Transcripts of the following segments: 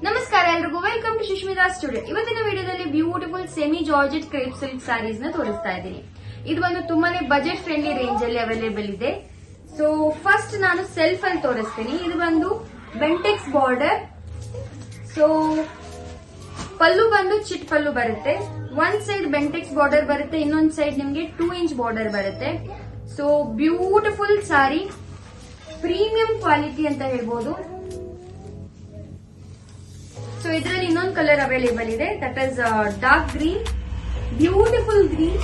ನಮಸ್ಕಾರ ಎಲ್ರಿಗೂ, welcome to Sushmita studio. ಇವತ್ತಿನ ವಿಡಿಯೋದಲ್ಲಿ beautiful semi georgette crepe silk sarees ನ ತೋರಿಸ್ತಾ ಇದ್ದೀನಿ. ಇದು ಒಂದು ತುಂಬಾನೇ ಬಜೆಟ್ ಫ್ರೆಂಡ್ಲಿ ರೇಂಜ್ ಅಲ್ಲಿ ಅವೈಲೇಬಲ್ ಇದೆ. ಸೊ ಫಸ್ಟ್ ನಾನು ಸೆಲ್ಫ್ ಅಲ್ಲಿ ತೋರಿಸ್ತೀನಿ. ಇದು ಬಂದು ಬೆಂಟೆಕ್ಸ್ ಬಾರ್ಡರ್. ಸೊ ಪಲ್ಲು ಬಂದು ಚಿಟ್ ಪಲ್ಲು ಬರುತ್ತೆ. ಒಂದ್ ಸೈಡ್ ಬೆಂಟೆಕ್ಸ್ ಬಾರ್ಡರ್ ಬರುತ್ತೆ, ಇನ್ನೊಂದ್ ಸೈಡ್ ನಿಮ್ಗೆ 2 ಇಂಚ್ ಬಾರ್ಡರ್ ಬರುತ್ತೆ. So beautiful sari, premium quality ಅಂತ ಹೇಳ್ಬೋದು. ಸೊ ಇದರಲ್ಲಿ ಇನ್ನೊಂದು ಕಲರ್ ಅವೈಲೇಬಲ್ ಇದೆ, that is dark green, beautiful green.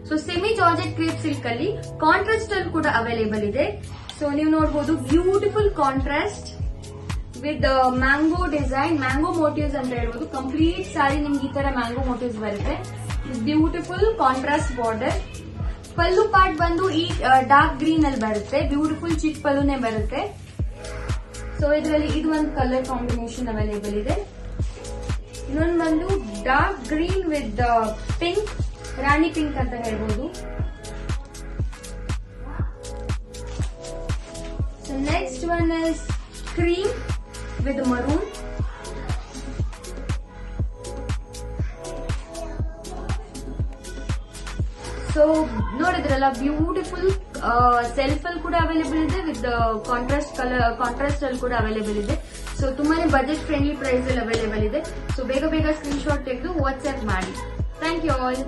So semi georgette crepe silk ಅಲ್ಲಿ ಕಾಂಟ್ರಾಸ್ಟ್ ಅಲ್ಲಿ ಕೂಡ ಅವೈಲೇಬಲ್ ಇದೆ. ಸೊ ನೀವು ನೋಡಬಹುದು, beautiful contrast with mango design, mango motifs ಅಂತ ಹೇಳ್ಬೋದು. ಕಂಪ್ಲೀಟ್ ಸ್ಯಾರಿ ನಿಮ್ಗೆ ಈ ತರ ಮ್ಯಾಂಗೋ ಮೋಟಿವ್ಸ್ ಬರುತ್ತೆ. Beautiful contrast border. Pallu part ಬಂದು ಈ ಡಾರ್ಕ್ ಗ್ರೀನ್ ಅಲ್ಲಿ ಬರುತ್ತೆ, ಬ್ಯೂಟಿಫುಲ್ ಚಿಕ್ ಪಲ್ಲುನೇ ಬರುತ್ತೆ. ಸೊ ಇದರಲ್ಲಿ ಇದು ಒಂದು ಕಲರ್ ಕಾಂಬಿನೇಷನ್ ಅವೈಲೇಬಲ್ ಇದೆ. ಇನ್ನೊಂದು ಬಂದು dark green with pink, Rani pink ಅಂತ ಹೇಳ್ಬೋದು. So next one is cream with maroon. So ನೋಡಿದ್ರಲ್ಲ, ಬ್ಯೂಟಿಫುಲ್ ಸೆಲ್ಫ್ ಅಲ್ಲಿ ಕೂಡ ಅವೈಲೇಬಲ್ ಇದೆ, ವಿತ್ ಕಾಂಟ್ರಾಸ್ಟ್ ಕಲರ್, ಕಾಂಟ್ರಾಸ್ಟ್ ಅಲ್ಲಿ ಕೂಡ ಅವೈಲೇಬಲ್ ಇದೆ. ಸೊ ತುಂಬಾನೇ ಬಜೆಟ್ ಫ್ರೆಂಡ್ಲಿ ಪ್ರೈಸ್ ಅಲ್ಲಿ ಅವೈಲೇಬಲ್ ಇದೆ. ಸೊ ಬೇಗ ಬೇಗ ಸ್ಕ್ರೀನ್ ಶಾಟ್ ತೆಗೆದು ವಾಟ್ಸ್ಆಪ್ ಮಾಡಿ. Thank you all.